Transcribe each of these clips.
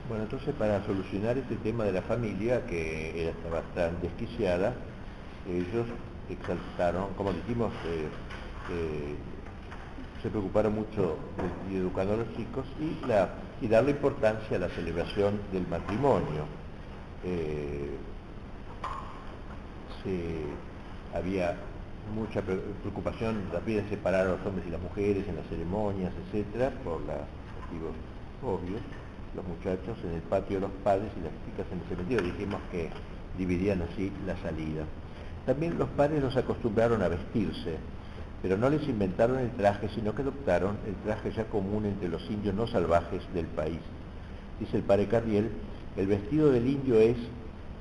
Bueno, entonces para solucionar este tema de la familia, que estaba tan desquiciada, ellos exaltaron, como dijimos, eh, se preocuparon mucho de educando a los chicos y darle importancia a la celebración del matrimonio. Eh, Había mucha preocupación también de separar a los hombres y las mujeres en las ceremonias, etcétera, por los motivos obvios. Los muchachos en el patio de los padres y las chicas en el cementerio. Dijimos que dividían así la salida. También los padres los acostumbraron a vestirse, pero no les inventaron el traje, sino que adoptaron el traje ya común entre los indios no salvajes del país. Dice el padre Cardiel, el vestido del indio es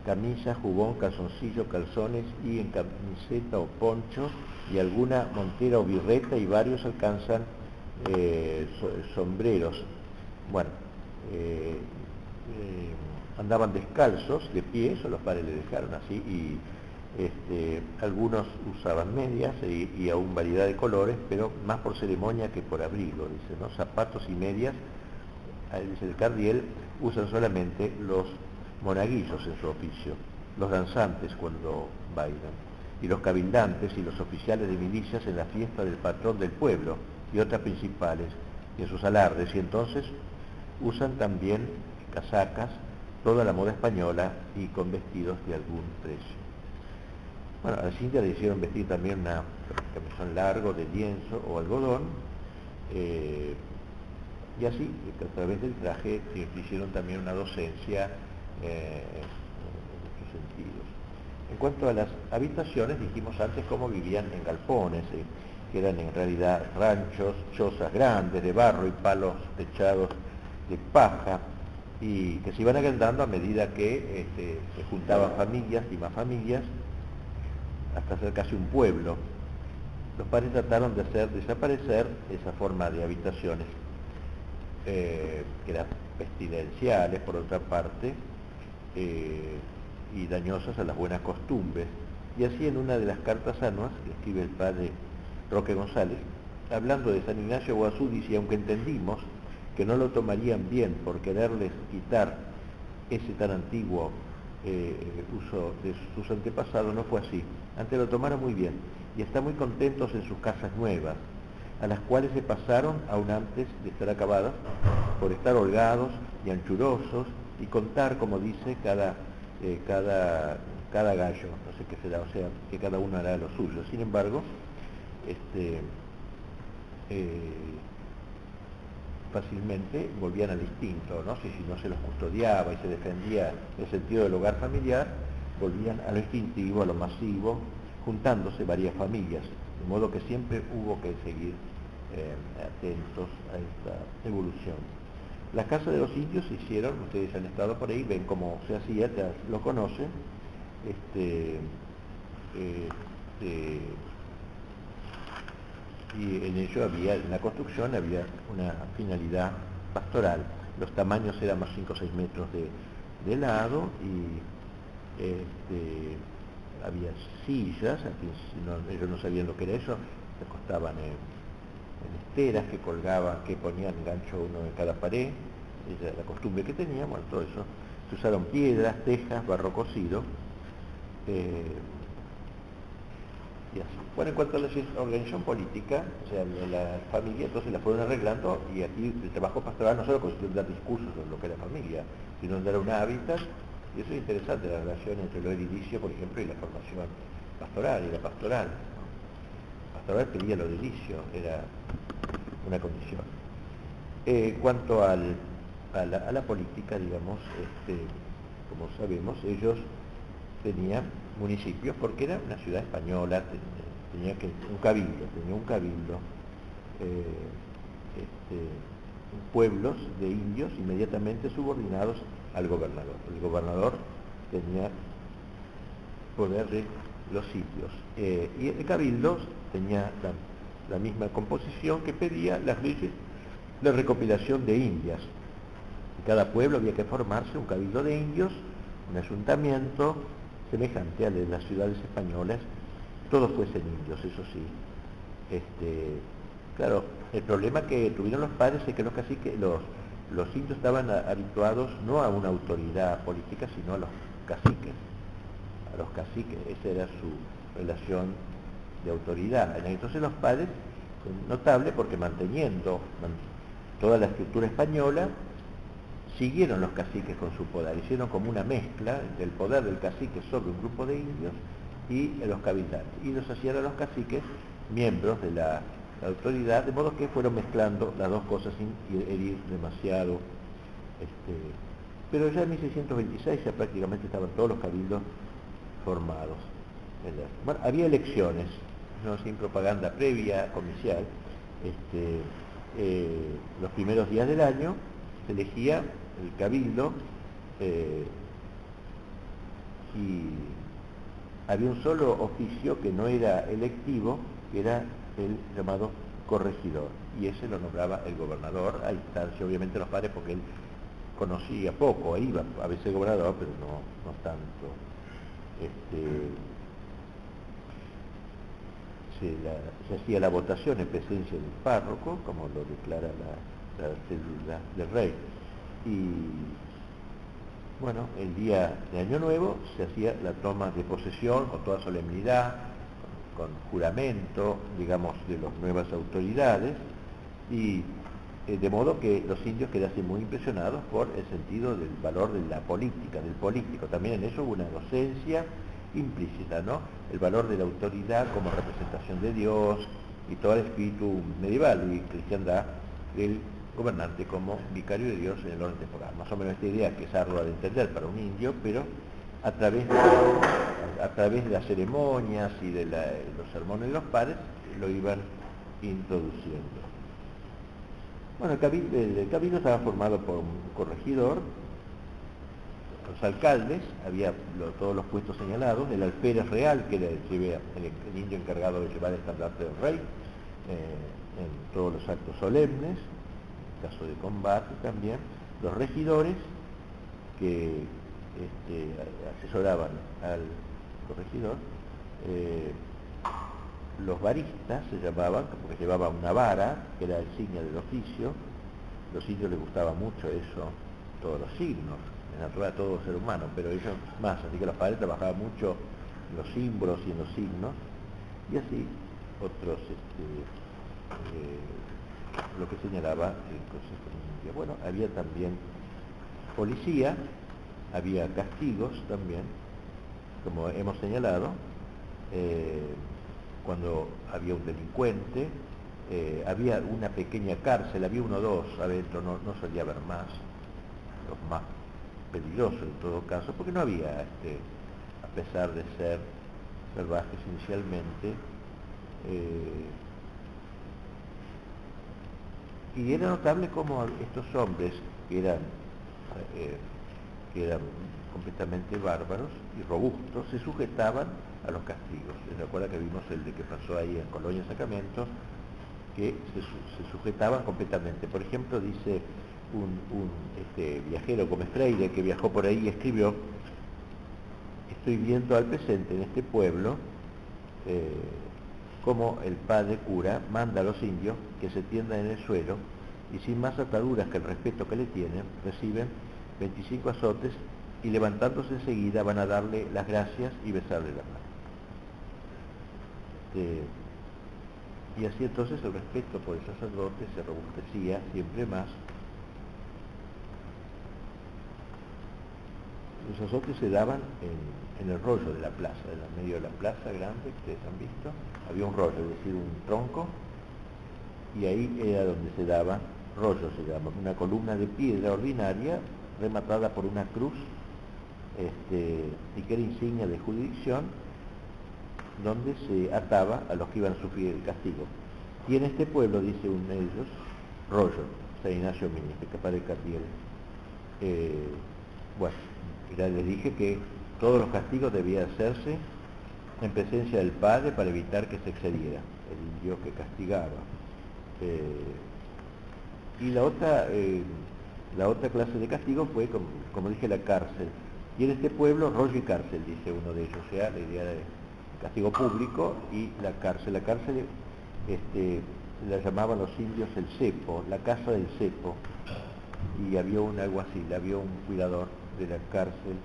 camisa, jubón, calzoncillo, calzones y en camiseta o poncho y alguna montera o birreta y varios alcanzan sombreros. Bueno, eh, andaban descalzos, de pie, eso los padres le dejaron así, y algunos usaban medias y aún variedad de colores, pero más por ceremonia que por abrigo, dice, ¿no? Zapatos y medias, dice el Cardiel, usan solamente los monaguillos en su oficio, los danzantes cuando bailan, y los cabildantes y los oficiales de milicias en la fiesta del patrón del pueblo y otras principales, y en sus alardes, y entonces usan también casacas, toda la moda española y con vestidos de algún precio. Bueno, a las indias le hicieron vestir también un camisón largo de lienzo o algodón, y así, a través del traje, hicieron también una docencia en muchos sentidos. En cuanto a las habitaciones, dijimos antes cómo vivían en galpones, que eran en realidad ranchos, chozas grandes de barro y palos techados de paja, y que se iban agrandando a medida que se juntaban familias y más familias, hasta ser casi un pueblo. Los padres trataron de hacer desaparecer esa forma de habitaciones, que eran pestilenciales por otra parte, y dañosas a las buenas costumbres. Y así en una de las cartas anuas que escribe el padre Roque González, hablando de San Ignacio Guazú, dice, aunque entendimos que no lo tomarían bien por quererles quitar ese tan antiguo uso de sus antepasados, no fue así. Antes lo tomaron muy bien y están muy contentos en sus casas nuevas, a las cuales se pasaron aún antes de estar acabadas, por estar holgados y anchurosos y contar, como dice, cada gallo, no sé qué será, o sea, que cada uno hará lo suyo. Sin embargo, eh, fácilmente volvían al instinto, ¿no? Si no se los custodiaba y se defendía el sentido del hogar familiar, volvían a lo instintivo, a lo masivo, juntándose varias familias, de modo que siempre hubo que seguir atentos a esta evolución. Las casas de los indios se hicieron, ustedes han estado por ahí, ven cómo se hacía, ya lo conocen, y en ello había, en la construcción había una finalidad pastoral. Los tamaños eran más 5 o 6 metros de lado y había sillas, aquí ellos no sabían lo que era eso, se acostaban en esteras que colgaban, que ponían gancho uno en cada pared, esa era la costumbre que teníamos, todo eso. Se usaron piedras, tejas, barro cocido, y así. Bueno, en cuanto a la organización política, o sea, la familia, entonces la fueron arreglando y aquí el trabajo pastoral no solo consistió en dar discursos sobre lo que era familia, sino en dar un hábitat, y eso es interesante, la relación entre lo edilicio, por ejemplo, y la formación pastoral, y la pastoral. ¿No? Pastoral pedía lo edilicio, era una condición. Cuanto a la política, digamos, como sabemos, ellos tenían municipios porque era una ciudad española, tenía un cabildo, eh, pueblos de indios inmediatamente subordinados al gobernador. El gobernador tenía poder de los sitios, y el cabildo tenía la misma composición que pedía las leyes de recopilación de indias. En cada pueblo había que formarse un cabildo de indios, un ayuntamiento semejante al de las ciudades españolas, todos fuesen indios, eso sí. Claro, el problema que tuvieron los padres es que los caciques, los los indios estaban habituados no a una autoridad política, sino a los caciques. A los caciques, esa era su relación de autoridad. Entonces los padres, notable porque manteniendo toda la estructura española, siguieron los caciques con su poder, hicieron como una mezcla del poder del cacique sobre un grupo de indios y los cabildantes, y los hacían a los caciques miembros de la autoridad, de modo que fueron mezclando las dos cosas sin herir demasiado. Pero ya en 1626 ya prácticamente estaban todos los cabildos formados. Bueno, había elecciones, no sin propaganda previa comercial. Los primeros días del año se elegía el cabildo y había un solo oficio que no era electivo, que era el llamado corregidor, y ese lo nombraba el gobernador, a instancia obviamente los padres, porque él conocía poco, iba a veces gobernador, pero no tanto. Se hacía la votación en presencia del párroco, como lo declara la cédula del rey, y bueno, el día de Año Nuevo se hacía la toma de posesión con toda solemnidad, con juramento, digamos, de las nuevas autoridades, y de modo que los indios quedasen muy impresionados por el sentido del valor de la política, del político. También en eso hubo una docencia implícita, ¿no? El valor de la autoridad como representación de Dios y todo el espíritu medieval y cristiandad del gobernante como vicario de Dios en el orden temporal. Más o menos esta idea que es ardua de entender para un indio, pero a través de las ceremonias y de los sermones de los padres lo iban introduciendo. Bueno, el cabildo estaba formado por un corregidor, los alcaldes, había todos los puestos señalados, el alférez real, que era el indio encargado de llevar el estandarte del rey en todos los actos solemnes, en caso de combate también, los regidores que asesoraban al corregidor, los varistas se llamaban, porque llevaban una vara, que era insignia del oficio. Los indios les gustaba mucho eso, todos los signos, en naturaleza todo ser humano, pero ellos más, así que los padres trabajaban mucho en los símbolos y en los signos, y así otros, lo que señalaba el Consejo Indio. Bueno, había también policía, había castigos también, como hemos señalado, cuando había un delincuente, había una pequeña cárcel, había uno o dos adentro, no solía haber más, los más peligrosos en todo caso, porque no había, a pesar de ser salvajes inicialmente, y era notable como estos hombres que eran completamente bárbaros y robustos, se sujetaban a los castigos. ¿Se recuerda que vimos el de que pasó ahí en Colonia Sacramento? Que se sujetaban completamente. Por ejemplo, dice un viajero Gómez Freire, que viajó por ahí y escribió: estoy viendo al presente en este pueblo como el padre cura manda a los indios que se tiendan en el suelo y sin más ataduras que el respeto que le tienen, reciben 25 azotes y levantándose enseguida van a darle las gracias y besarle la mano. Y así entonces el respeto por el sacerdote se robustecía siempre más. Los azotes se daban en el rollo de la plaza, en el medio de la plaza grande, que ustedes han visto, había un rollo, es decir, un tronco, y ahí era donde se daba, rollo se llama, una columna de piedra ordinaria rematada por una cruz, y que era insignia de jurisdicción, donde se ataba a los que iban a sufrir el castigo. Y en este pueblo, dice uno de ellos, rollo, San Ignacio Mini, que capaz de Cartier. Bueno, ya les dije que todos los castigos debían hacerse en presencia del padre para evitar que se excediera el indio que castigaba. Y la otra clase de castigo fue, como dije, la cárcel. Y en este pueblo, rollo y cárcel, dice uno de ellos, o sea, la idea de castigo público y la cárcel. La cárcel la llamaban los indios el cepo, la casa del cepo, y había un alguacil, había un cuidador de la cárcel.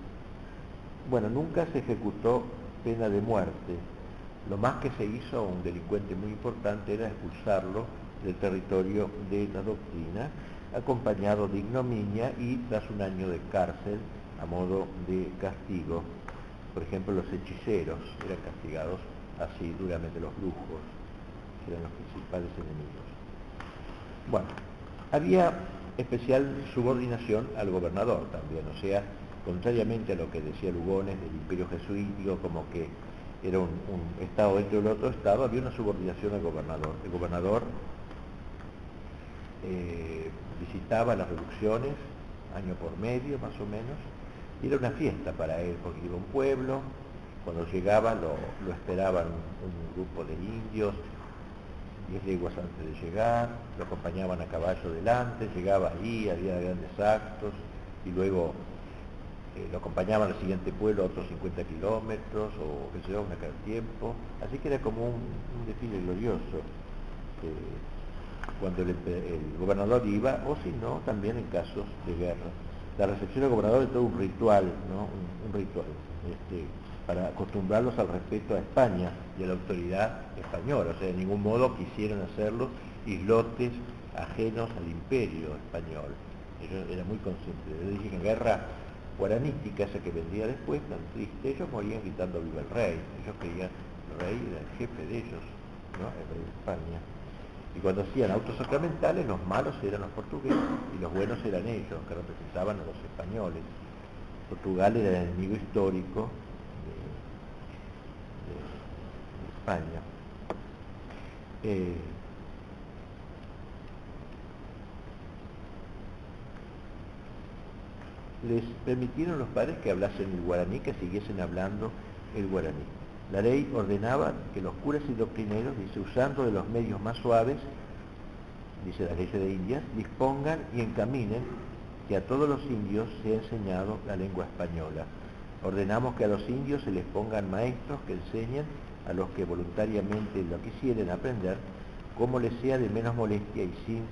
Bueno, nunca se ejecutó pena de muerte. Lo más que se hizo a un delincuente muy importante era expulsarlo del territorio de la doctrina, acompañado de ignominia y tras un año de cárcel a modo de castigo. Por ejemplo, los hechiceros eran castigados así duramente, los brujos, que eran los principales enemigos. Bueno, había especial subordinación al gobernador también, o sea, contrariamente a lo que decía Lugones del imperio jesuítico, como que era un estado dentro del otro estado, había una subordinación al gobernador. El gobernador visitaba las reducciones año por medio más o menos, y era una fiesta para él, porque iba a un pueblo, cuando llegaba lo esperaban un grupo de indios, 10 leguas antes de llegar, lo acompañaban a caballo delante, llegaba ahí, había grandes actos, y luego lo acompañaban al siguiente pueblo a otros 50 kilómetros, o qué sé yo, una cada tiempo, así que era como un desfile glorioso, cuando el gobernador iba, o si no, también en casos de guerra. La recepción del gobernador es todo un ritual, ¿no? Un ritual, para acostumbrarlos al respeto a España y a la autoridad española. O sea, de ningún modo quisieron hacerlos islotes ajenos al imperio español. Ellos eran muy conscientes. Les dije que en guerra guaranítica, esa que vendría después, tan triste, ellos morían gritando viva el rey. Ellos creían que el rey era el jefe de ellos, ¿no? El rey de España. Y cuando hacían autos sacramentales, los malos eran los portugueses y los buenos eran ellos, que representaban a los españoles. Portugal era el enemigo histórico de España. Les permitieron los padres que hablasen el guaraní, que siguiesen hablando el guaraní. La ley ordenaba que los curas y doctrineros, dice, usando de los medios más suaves, dice la ley de Indias, dispongan y encaminen que a todos los indios sea enseñado la lengua española. Ordenamos que a los indios se les pongan maestros que enseñen a los que voluntariamente lo quisieren aprender, como les sea de menos molestia y sin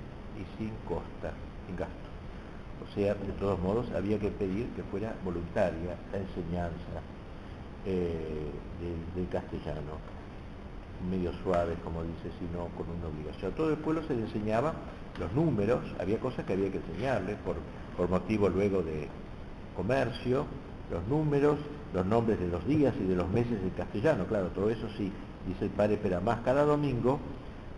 costa, sin gasto. O sea, de todos modos, había que pedir que fuera voluntaria la enseñanza del castellano, medio suave, como dice, sino con una obligación. A todo el pueblo se le enseñaba los números, había cosas que había que enseñarles por motivo luego de comercio, los números, los nombres de los días y de los meses en castellano, claro, todo eso sí, dice el padre Peramás, cada domingo,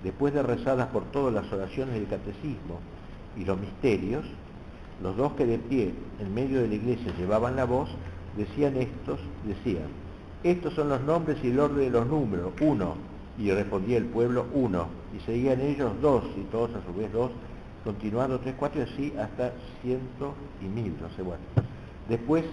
después de rezadas por todas las oraciones del catecismo y los misterios, los dos que de pie en medio de la iglesia llevaban la voz, decían, estos son los nombres y el orden de los números, 1, y respondía el pueblo 1, y seguían ellos 2, y todos a su vez 2, continuando 3, 4, y así hasta 100 y 1000, no sé, bueno. Después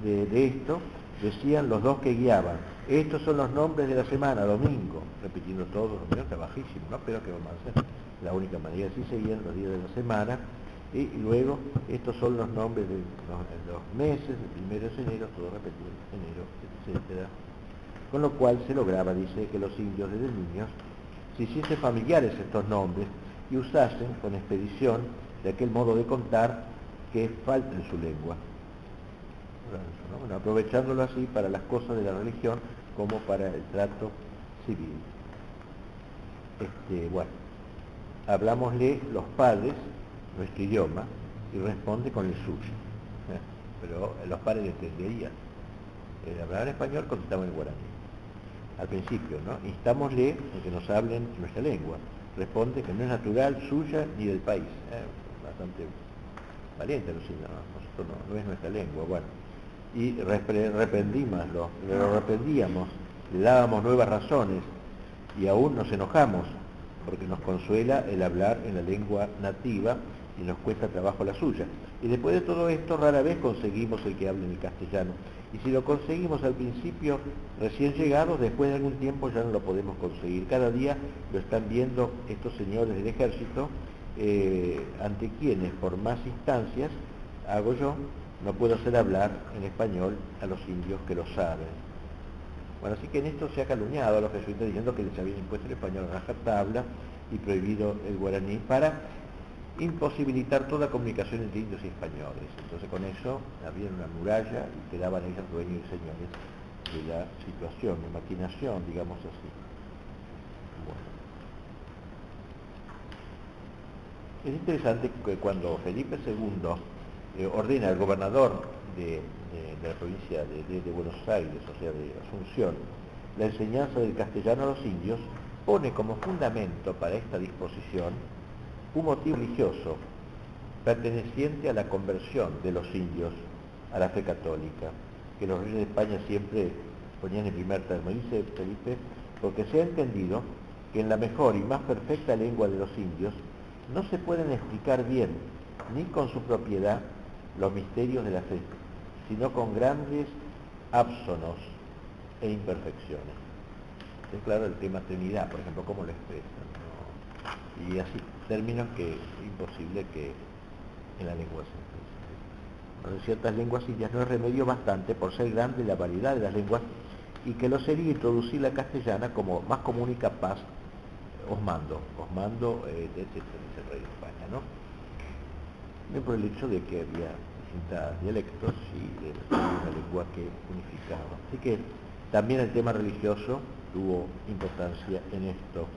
de esto, decían los dos que guiaban, estos son los nombres de la semana, domingo, repitiendo todos, domingo está bajísimo, ¿no? Pero ¿qué vamos a hacer? La única manera, así seguían los días de la semana, y luego estos son los nombres de los meses, el 1 de enero, todo repetido, enero, etc. Con lo cual se lograba, dice, que los indios desde niños se hiciesen familiares estos nombres y usasen con expedición de aquel modo de contar que falta en su lengua. Bueno, aprovechándolo así para las cosas de la religión como para el trato civil. Bueno, hablámosle los padres nuestro idioma y responde con el suyo. Pero los padres le entenderían. Hablar español, contestaban en guaraní. Al principio, ¿no? Instámosle a que nos hablen nuestra lengua. Responde que no es natural, suya ni del país. Bastante valiente, nosotros no es nuestra lengua. Bueno, y lo reprendíamos, le dábamos nuevas razones y aún nos enojamos porque nos consuela el hablar en la lengua nativa y nos cuesta trabajo la suya. Y después de todo esto, rara vez conseguimos el que hable en el castellano. Y si lo conseguimos al principio, recién llegados, después de algún tiempo ya no lo podemos conseguir. Cada día lo están viendo estos señores del ejército, ante quienes, por más instancias, hago yo, no puedo hacer hablar en español a los indios que lo saben. Bueno, así que en esto se ha calumniado a los jesuitas diciendo que les habían impuesto el español a rajatabla y prohibido el guaraní para imposibilitar toda comunicación entre indios y españoles. Entonces con eso había una muralla y quedaban ellos dueños y señores de la situación, de maquinación, digamos así. Bueno. Es interesante que cuando Felipe II ordena al gobernador de la provincia de Buenos Aires, o sea, de Asunción, la enseñanza del castellano a los indios, pone como fundamento para esta disposición un motivo religioso perteneciente a la conversión de los indios a la fe católica, que los reyes de España siempre ponían en primer término. Dice Felipe, porque se ha entendido que en la mejor y más perfecta lengua de los indios no se pueden explicar bien, ni con su propiedad, los misterios de la fe, sino con grandes ábsonos e imperfecciones. Es claro el tema Trinidad, por ejemplo, cómo lo expresan, ¿no? Y así, términos que es imposible que en la lengua se expresen. Bueno, en ciertas lenguas indias no es remedio bastante por ser grande la variedad de las lenguas y que lo sería introducir la castellana como más común y capaz. Osmando, este es el rey de España, ¿no? Y por el hecho de que había distintos dialectos y de una lengua que unificaba. Así que también el tema religioso tuvo importancia en esto.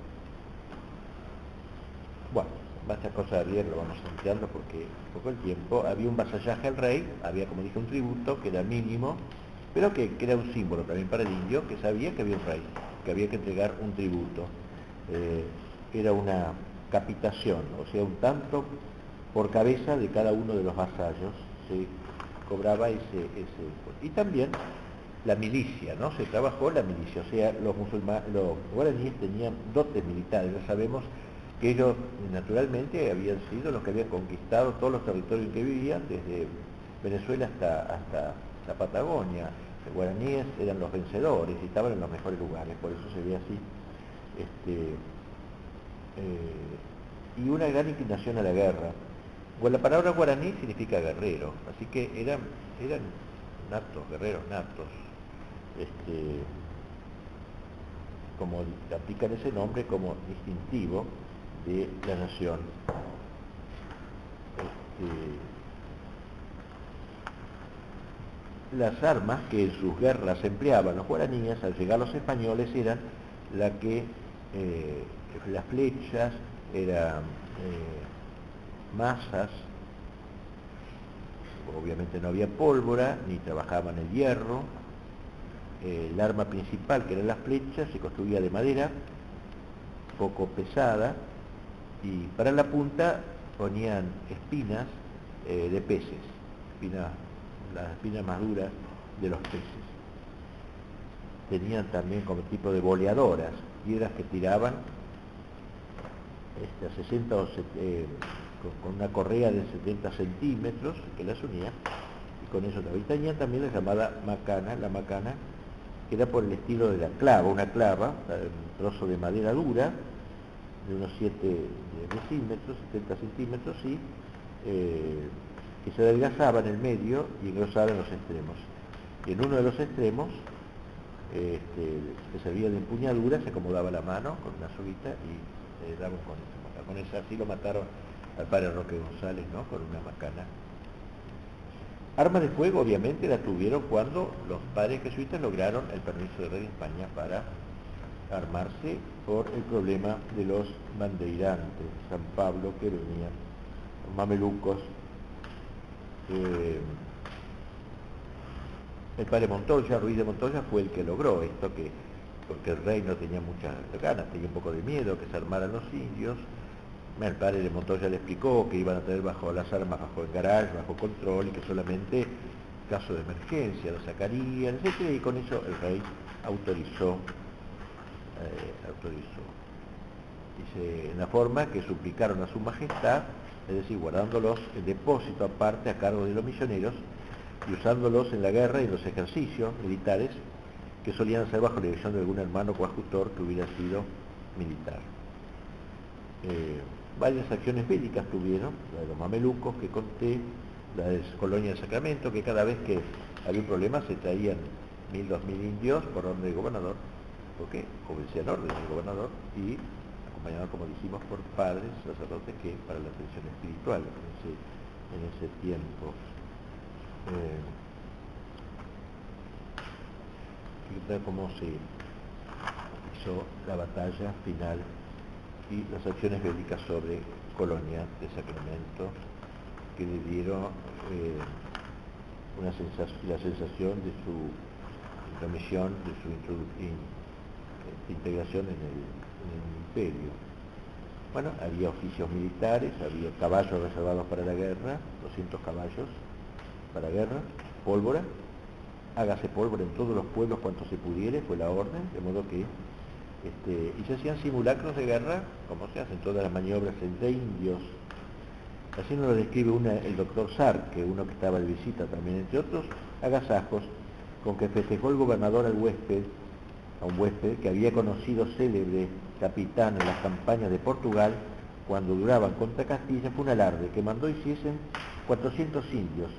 Bueno, varias cosas de bien lo vamos ampliando porque poco el tiempo. Había un vasallaje al rey, había, como dije, un tributo que era mínimo, pero que era un símbolo también para el indio, que sabía que había un rey, que había que entregar un tributo. Era una capitación, o sea, un tanto por cabeza de cada uno de los vasallos se cobraba ese impuesto. Y también la milicia, ¿no? Se trabajó la milicia, o sea, los guaraníes tenían dotes militares, ya sabemos que ellos naturalmente habían sido los que habían conquistado todos los territorios en que vivían, desde Venezuela hasta la Patagonia. Los guaraníes eran los vencedores y estaban en los mejores lugares, por eso se ve así. Y una gran inclinación a la guerra. Bueno, la palabra guaraní significa guerrero, así que eran natos, guerreros natos. Como aplican ese nombre como distintivo de la nación. Las armas que en sus guerras empleaban los guaraníes al llegar los españoles eran las flechas, eran masas, obviamente no había pólvora, ni trabajaban el hierro. El arma principal, que eran las flechas, se construía de madera, poco pesada, y para la punta ponían espinas de peces, las espinas más duras de los peces. Tenían también como tipo de boleadoras, piedras que tiraban a 60 con una correa de 70 centímetros que las unía, y con eso también tenían también la llamada macana, que era por el estilo de la clava, una clava, un trozo de madera dura, de unos 7 decímetros, 70 centímetros, y que se adelgazaba en el medio y engrosaba en los extremos. Y en uno de los extremos, que servía de empuñadura, se acomodaba la mano con una soguita y le daban con eso. Con eso así lo mataron al padre Roque González, ¿no? Con una macana. Armas de fuego obviamente la tuvieron cuando los padres jesuitas lograron el permiso del rey de España para armarse por el problema de los bandeirantes, San Pablo, que venían, los mamelucos. El padre Montoya, Ruiz de Montoya, fue el que logró esto, porque el rey no tenía muchas ganas, tenía un poco de miedo que se armaran los indios. El padre de Montoya le explicó que iban a tener las armas bajo el garage, bajo control, y que solamente caso de emergencia lo sacarían, etc. Y con eso el rey autorizó. Dice, en la forma que suplicaron a su majestad, es decir, guardándolos en depósito aparte a cargo de los misioneros y usándolos en la guerra y en los ejercicios militares que solían hacer bajo la dirección de algún hermano coadjutor que hubiera sido militar. Varias acciones bélicas tuvieron, la de los mamelucos que conté, la de Colonia del Sacramento, que cada vez que había un problema se traían 1000, 2000 indios por orden del gobernador, porque obedecían órdenes del gobernador y acompañado, como dijimos, por padres, sacerdotes, que para la atención espiritual en ese tiempo. Fíjate cómo se hizo la batalla final y las acciones bélicas sobre Colonia de Sacramento, que le dieron la sensación de su intromisión, de su integración en el imperio. Bueno, había oficios militares, había caballos reservados para la guerra, 200 caballos para la guerra, pólvora, hágase pólvora en todos los pueblos cuanto se pudiere, fue la orden, de modo que y se hacían simulacros de guerra, como se hacen todas las maniobras entre indios. Así nos lo describe el doctor Sark, uno que estaba de visita también, entre otros agasajos, con que festejó el gobernador a un huésped que había conocido célebre capitán en las campañas de Portugal, cuando duraban contra Castilla, fue un alarde que mandó hiciesen 400 indios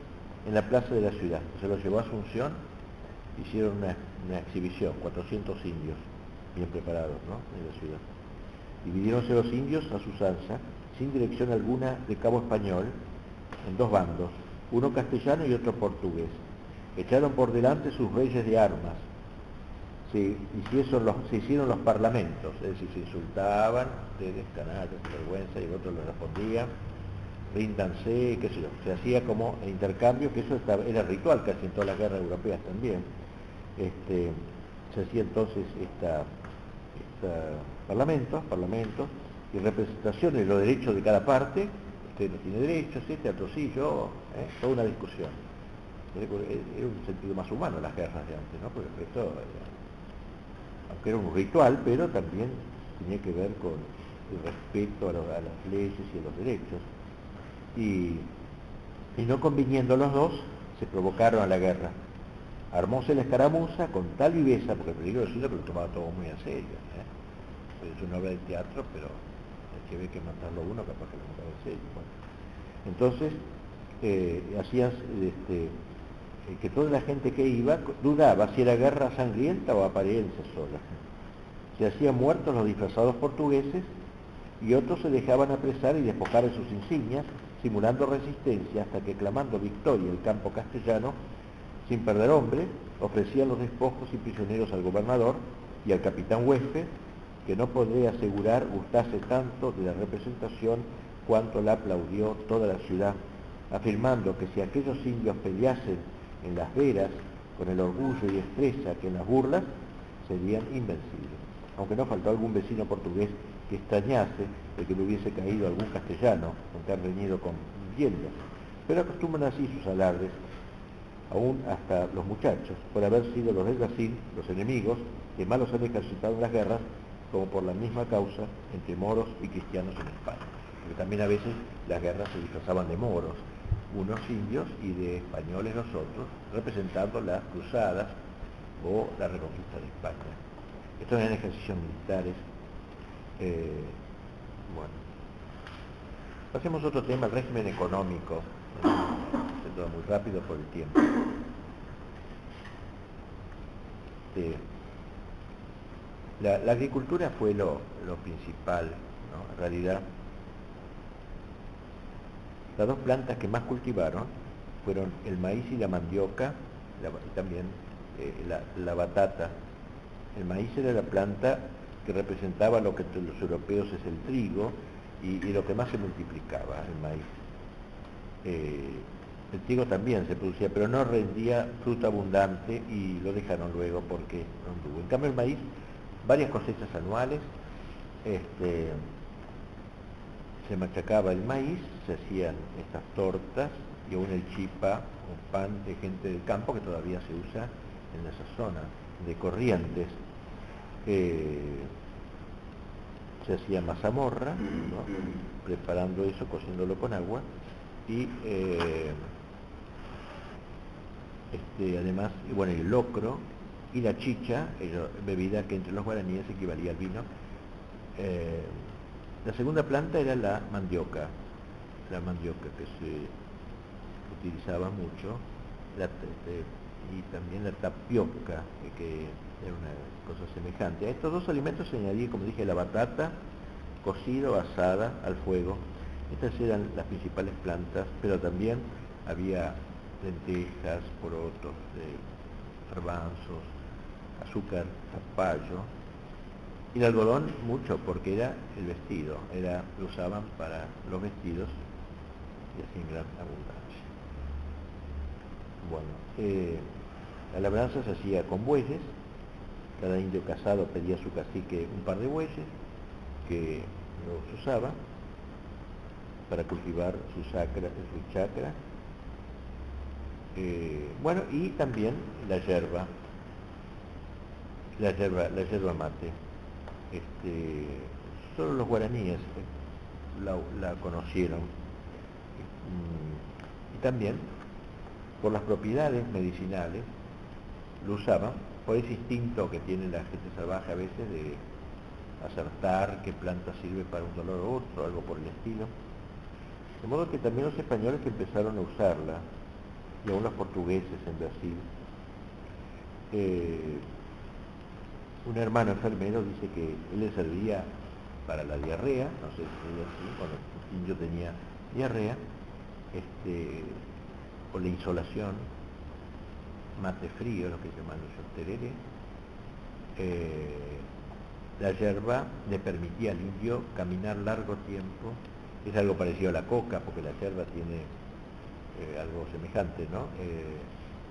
en la plaza de la ciudad. Se los llevó a Asunción, hicieron una exhibición, 400 indios, bien preparados, ¿no?, en la ciudad. Dividiéronse los indios a su usanza, sin dirección alguna de cabo español, en dos bandos, uno castellano y otro portugués. Echaron por delante sus reyes de armas. Se hicieron los parlamentos, es decir, se insultaban, ustedes, canallas, vergüenza, y el otro les respondía, ríndanse, qué sé yo. Se hacía como intercambio, que eso era ritual casi en todas las guerras europeas también. Se hacía entonces parlamentos y representaciones de los derechos de cada parte. Usted no tiene derechos, otro sí, yo, toda una discusión. Era un sentido más humano las guerras de antes, ¿no? Porque esto, aunque era un ritual, pero también tenía que ver con el respeto a las leyes y a los derechos. Y no conviniendo los dos, se provocaron a la guerra. Armóse la escaramuza con tal viveza, porque el peligro del siglo que lo tomaba todo muy en serio. Es una obra de teatro, pero el que ve que matarlo uno, capaz que lo mataba en serio. Bueno. Entonces, hacías que toda la gente que iba dudaba si era guerra sangrienta o apariencia sola. Se hacían muertos los disfrazados portugueses y otros se dejaban apresar y despojar de sus insignias, simulando resistencia, hasta que, clamando victoria el campo castellano, sin perder hombre, ofrecían los despojos y prisioneros al gobernador y al capitán huésped, que no podré asegurar gustase tanto de la representación cuanto la aplaudió toda la ciudad, afirmando que si aquellos indios peleasen en las veras con el orgullo y destreza que en las burlas, serían invencibles. Aunque no faltó algún vecino portugués que extrañase de que le hubiese caído algún castellano, aunque han reñido con viviendas. Pero acostumbran así sus alardes, aún hasta los muchachos, por haber sido los del Brasil, los enemigos, que más los han ejercitado en las guerras, como por la misma causa entre moros y cristianos en España. Porque también a veces las guerras se disfrazaban de moros, unos indios, y de españoles los otros, representando las cruzadas o la reconquista de España. Estos eran ejercicios militares. Bueno, pasemos a otro tema, el régimen económico. Todo muy rápido por el tiempo. La agricultura fue lo principal, ¿no? En realidad, las dos plantas que más cultivaron fueron el maíz y la mandioca, y también la batata. El maíz era la planta que representaba lo que los europeos es el trigo, y lo que más se multiplicaba, el maíz. El trigo también se producía, pero no rendía fruta abundante y lo dejaron luego porque no anduvo. En cambio el maíz, varias cosechas anuales, se machacaba el maíz, se hacían estas tortas y aún el chipa, un pan de gente del campo que todavía se usa en esa zona de Corrientes. Se hacía mazamorra, ¿no? Preparando eso, cociéndolo con agua, y además, bueno, el locro y la chicha, bebida que entre los guaraníes equivalía al vino. La segunda planta era la mandioca que se utilizaba mucho, y también la tapioca, que era una cosa semejante. A estos dos alimentos se añadía, como dije, la batata cocido o asada al fuego. Estas eran las principales plantas, pero también había lentejas, porotos, garbanzos, azúcar, zapallo, y el algodón mucho, porque era el vestido, lo usaban para los vestidos y así en gran abundancia. Bueno, la labranza se hacía con bueyes. Cada indio casado pedía a su cacique un par de bueyes que los usaba para cultivar su chacra. Bueno, y también la yerba mate. Solo los guaraníes la conocieron. Y también por las propiedades medicinales lo usaban, por ese instinto que tiene la gente salvaje a veces de acertar qué planta sirve para un dolor u otro, algo por el estilo. De modo que también los españoles que empezaron a usarla, y aún los portugueses en Brasil. Un hermano enfermero dice que él le servía para la diarrea, no sé si es así, cuando el indio tenía diarrea, o la insolación, mate frío, lo que llaman los tereré. La yerba le permitía al indio caminar largo tiempo. Es algo parecido a la coca, porque la yerba tiene algo semejante, ¿no?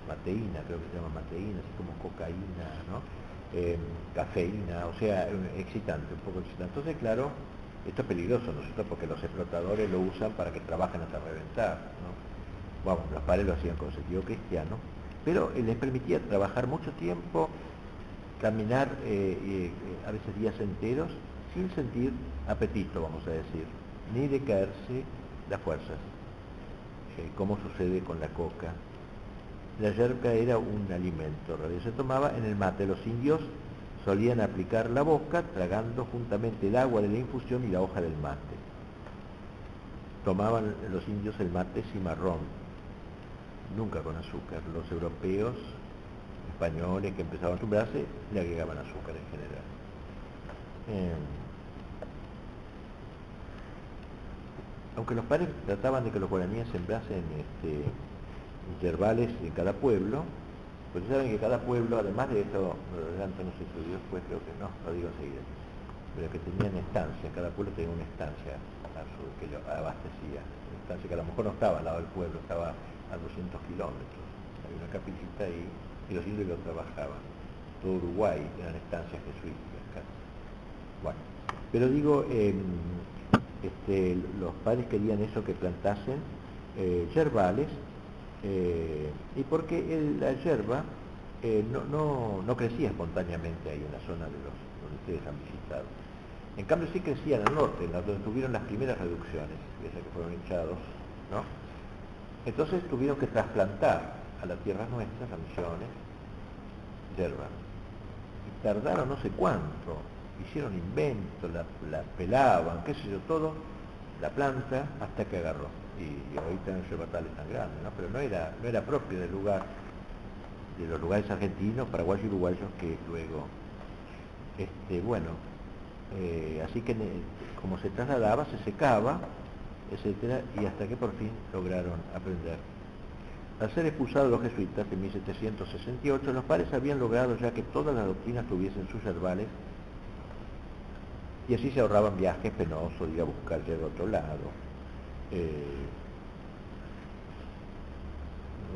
Mateína, creo que se llama mateína, así como cocaína, ¿no? Cafeína, o sea, excitante, un poco excitante. Entonces, claro, esto es peligroso, ¿no es cierto? Porque los explotadores lo usan para que trabajen hasta reventar, ¿no? Bueno, los padres lo hacían con sentido cristiano, pero les permitía trabajar mucho tiempo, caminar a veces días enteros, sin sentir apetito, vamos a decir, ni decaerse las fuerzas, como sucede con la coca. La yerba era un alimento, se tomaba en el mate. Los indios solían aplicar la boca tragando juntamente el agua de la infusión y la hoja del mate. Tomaban los indios el mate cimarrón, nunca con azúcar. Los europeos, españoles que empezaban a acostumbrarse, le agregaban azúcar en general. Aunque los padres trataban de que los guaraníes sembrasen yerbales en cada pueblo, pues saben que cada pueblo, además de esto, adelanto, no sé si Dios pues creo que no, lo digo enseguida, pero que tenían estancias, cada pueblo tenía una estancia que lo abastecía, una estancia que a lo mejor no estaba al lado del pueblo, estaba a 200 kilómetros, había una capillita ahí, y los indios lo trabajaban. Todo Uruguay eran estancias jesuíticas casi. Bueno, pero digo, los padres querían eso, que plantasen yerbales, y porque la yerba no crecía espontáneamente ahí en la zona donde ustedes han visitado. En cambio sí crecía en el norte, donde tuvieron las primeras reducciones, esas que fueron hinchados, ¿no? Entonces tuvieron que trasplantar a las tierras nuestras, a Misiones, yerba. Y tardaron no sé cuánto, hicieron inventos, la pelaban, qué sé yo, todo, la planta, hasta que agarró. Y hoy tienen yerbatales tan grandes, ¿no? Pero no era propio del lugar, de los lugares argentinos, paraguayos y uruguayos que luego, bueno, así que como se trasladaba, se secaba, etcétera, y hasta que por fin lograron aprender. Al ser expulsados los jesuitas en 1768, los padres habían logrado ya que todas las doctrinas tuviesen sus yerbales, y así se ahorraban viajes penosos de ir a buscar yerba a otro lado.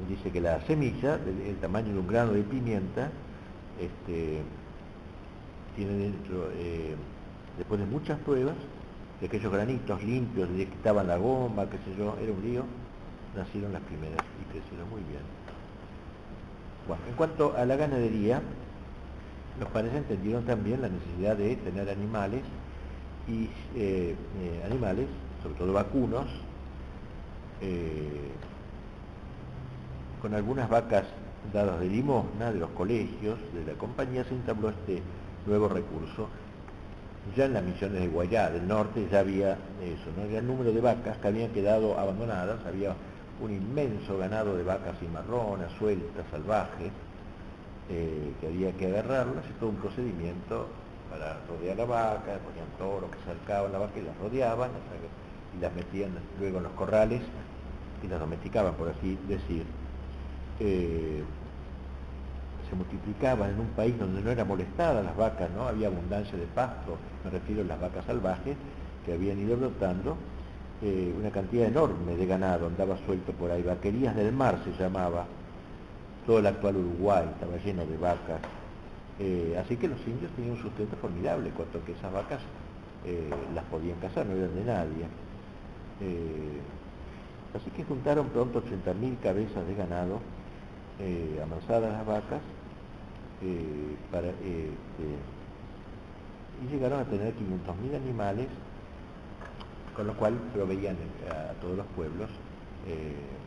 Dice que la semilla, del tamaño de un grano de pimienta, tiene dentro, después de muchas pruebas, de aquellos granitos limpios, le quitaban la goma, qué sé yo, era un lío, nacieron las primeras y crecieron muy bien. Bueno, en cuanto a la ganadería, los padres entendieron también la necesidad de tener animales, y animales, sobre todo vacunos, con algunas vacas dadas de limosna de los colegios, de la compañía, se entabló este nuevo recurso. Ya en las misiones de Guayá, del norte, ya había eso, ¿no? Ya el número de vacas que habían quedado abandonadas, había un inmenso ganado de vacas cimarronas, sueltas, salvajes, que había que agarrarlas, y todo un procedimiento para rodear la vaca, ponían toros que cercaban la vaca y las rodeaban, y las metían luego en los corrales y las domesticaban, por así decir. Se multiplicaban en un país donde no eran molestadas las vacas, ¿no? Había abundancia de pasto, me refiero a las vacas salvajes, que habían ido brotando, una cantidad enorme de ganado andaba suelto por ahí, vaquerías del mar se llamaba, todo el actual Uruguay estaba lleno de vacas, así que los indios tenían un sustento formidable, cuanto que esas vacas las podían cazar, no eran de nadie. Así que juntaron pronto 80.000 cabezas de ganado, amansadas las vacas, y llegaron a tener 500.000 animales, con lo cual proveían a todos los pueblos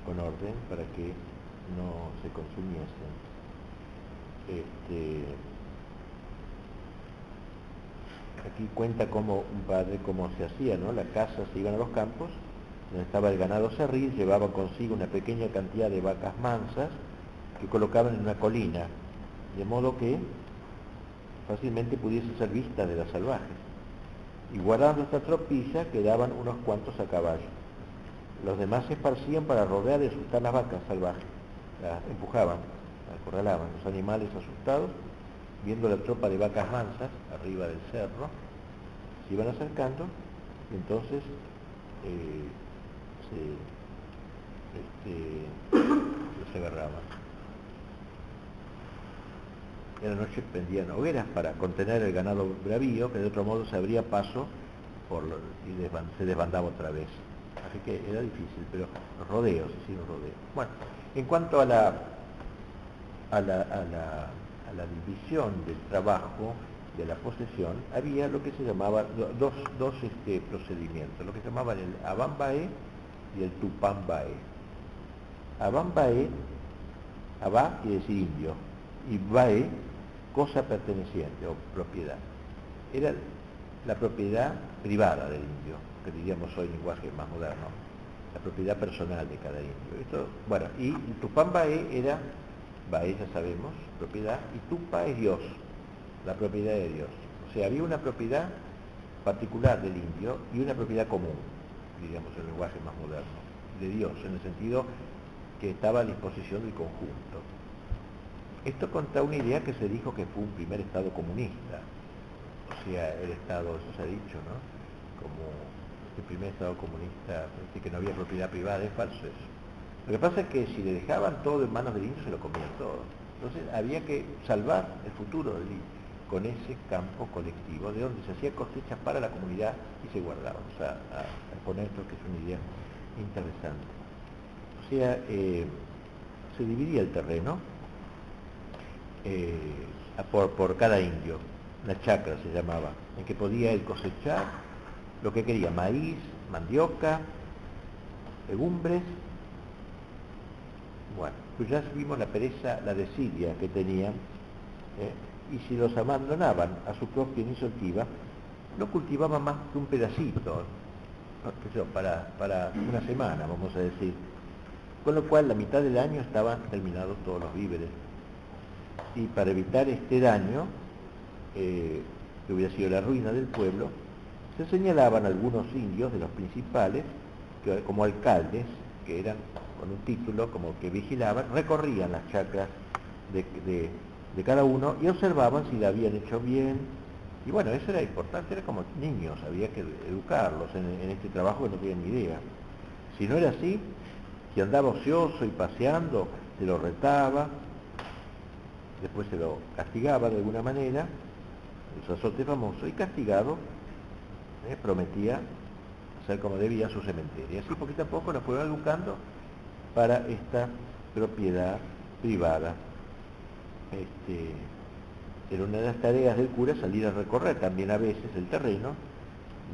con orden para que no se consumiesen. Aquí cuenta como un padre cómo se hacía, ¿no? La caza, se iban a los campos, donde estaba el ganado cerril, llevaban consigo una pequeña cantidad de vacas mansas que colocaban en una colina, de modo que fácilmente pudiese ser vista de las salvajes. Y guardando esta tropilla quedaban unos cuantos a caballo. Los demás se esparcían para rodear y asustar las vacas salvajes. Las empujaban, acorralaban. Los animales asustados, viendo la tropa de vacas mansas arriba del cerro, se iban acercando y entonces los agarraban. En la noche prendían hogueras para contener el ganado bravío, que de otro modo se abría paso y se desbandaba otra vez. Así que era difícil, pero los rodeos, sí, los rodeos. Bueno, en cuanto a la división del trabajo, de la posesión, había lo que se llamaba dos procedimientos, lo que se llamaban el Abambaé y el Tupambaé. Abambaé, Abá quiere decir indio, y Baé, cosa perteneciente o propiedad. Era la propiedad privada del indio, que diríamos hoy en lenguaje más moderno, la propiedad personal de cada indio. Esto, bueno, y Tupambaé era, Baé ya sabemos, propiedad, y Tupa es Dios, la propiedad de Dios. O sea, había una propiedad particular del indio y una propiedad común, diríamos en el lenguaje más moderno, de Dios, en el sentido que estaba a disposición del conjunto. Esto contra una idea que se dijo que fue un primer Estado comunista, o sea, el Estado, eso se ha dicho, ¿no? Como el primer Estado comunista, que no había propiedad privada, es falso eso. Lo que pasa es que si le dejaban todo en manos del indio, se lo comían todo. Entonces había que salvar el futuro del indio con ese campo colectivo, de donde se hacía cosechas para la comunidad y se guardaba. O sea, a poner esto que es una idea interesante. O sea, se dividía el terreno por cada indio, una chacra se llamaba, en que podía él cosechar lo que quería, maíz, mandioca, legumbres. Bueno, pues ya vimos la pereza, la desidia que tenían, y si los abandonaban a su propia iniciativa, no cultivaban más que un pedacito, ¿no? para una semana, vamos a decir. Con lo cual, la mitad del año estaban terminados todos los víveres. Y para evitar este daño, que hubiera sido la ruina del pueblo, se señalaban algunos indios de los principales, como alcaldes, que eran con un título como que vigilaban, recorrían las chacras de cada uno y observaban si la habían hecho bien. Y bueno, eso era importante, era como niños, había que educarlos en este trabajo que no tenían ni idea. Si no era así, si andaba ocioso y paseando, se lo retaba, después se lo castigaba de alguna manera, el azote famoso, y castigado prometía hacer como debía su cementerio. Y así poquito a poco lo fueron educando para esta propiedad privada. Era una de las tareas del cura salir a recorrer también a veces el terreno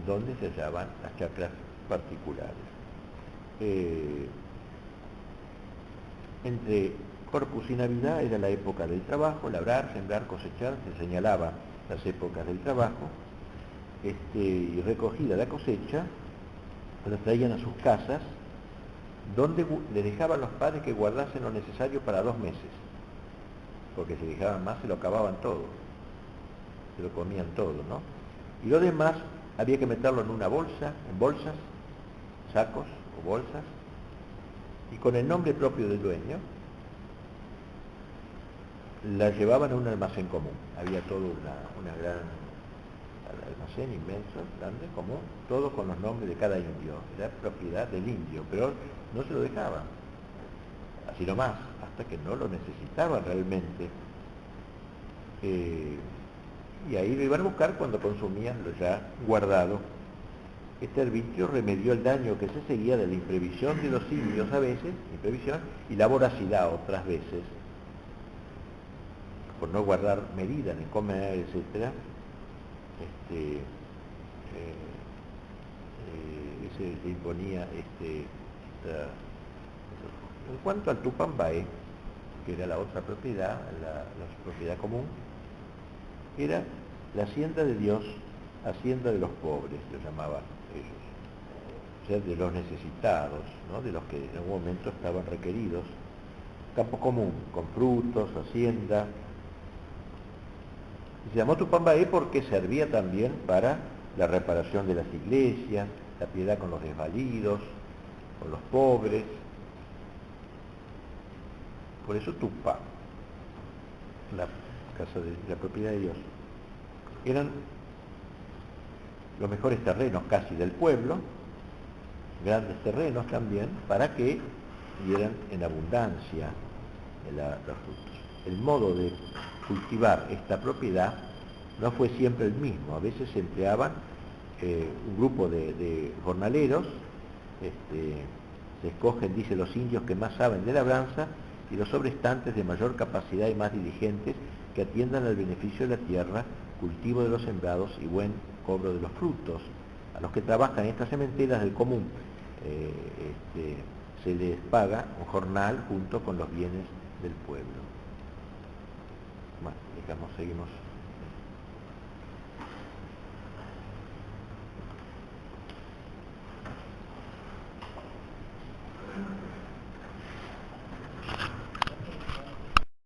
donde se hallaban las chacras particulares. Entre Corpus y Navidad era la época del trabajo, labrar, sembrar, cosechar, se señalaba las épocas del trabajo, y recogida la cosecha, la traían a sus casas, donde le dejaban los padres que guardasen lo necesario para 2 meses, porque si dejaban más se lo acababan todo. se lo comían todo, ¿no? Y lo demás había que meterlo en una bolsa, en bolsas, sacos o bolsas, y con el nombre propio del dueño, la llevaban a un almacén común. Había todo una gran almacén inmenso, grande, común, todo con los nombres de cada indio. Era propiedad del indio, pero no se lo dejaban, así nomás, hasta que no lo necesitaban realmente. Y ahí lo iban a buscar cuando consumían lo ya guardado. Este arbitrio remedió el daño que se seguía de la imprevisión de los indios a veces, imprevisión, y la voracidad otras veces, por no guardar medidas ni comer, etc. Se imponía en cuanto al Tupambaé, que era la otra propiedad, la propiedad común, era la hacienda de Dios, hacienda de los pobres, lo llamaban ellos, o sea, de los necesitados, ¿no? De los que en algún momento estaban requeridos. Campo común, con frutos, hacienda. Se llamó Tupambaé porque servía también para la reparación de las iglesias, la piedad con los desvalidos, con los pobres. Por eso Tupá, la casa de la propiedad de Dios. Eran los mejores terrenos casi del pueblo, grandes terrenos también, para que dieran en abundancia los frutos. El modo de cultivar esta propiedad no fue siempre el mismo. A veces se empleaban un grupo de jornaleros, se escogen, dice, los indios que más saben de labranza y los sobrestantes de mayor capacidad y más diligentes que atiendan al beneficio de la tierra, cultivo de los sembrados y buen cobro de los frutos. A los que trabajan en estas sementeras del común se les paga un jornal junto con los bienes del pueblo. Bueno, digamos, seguimos.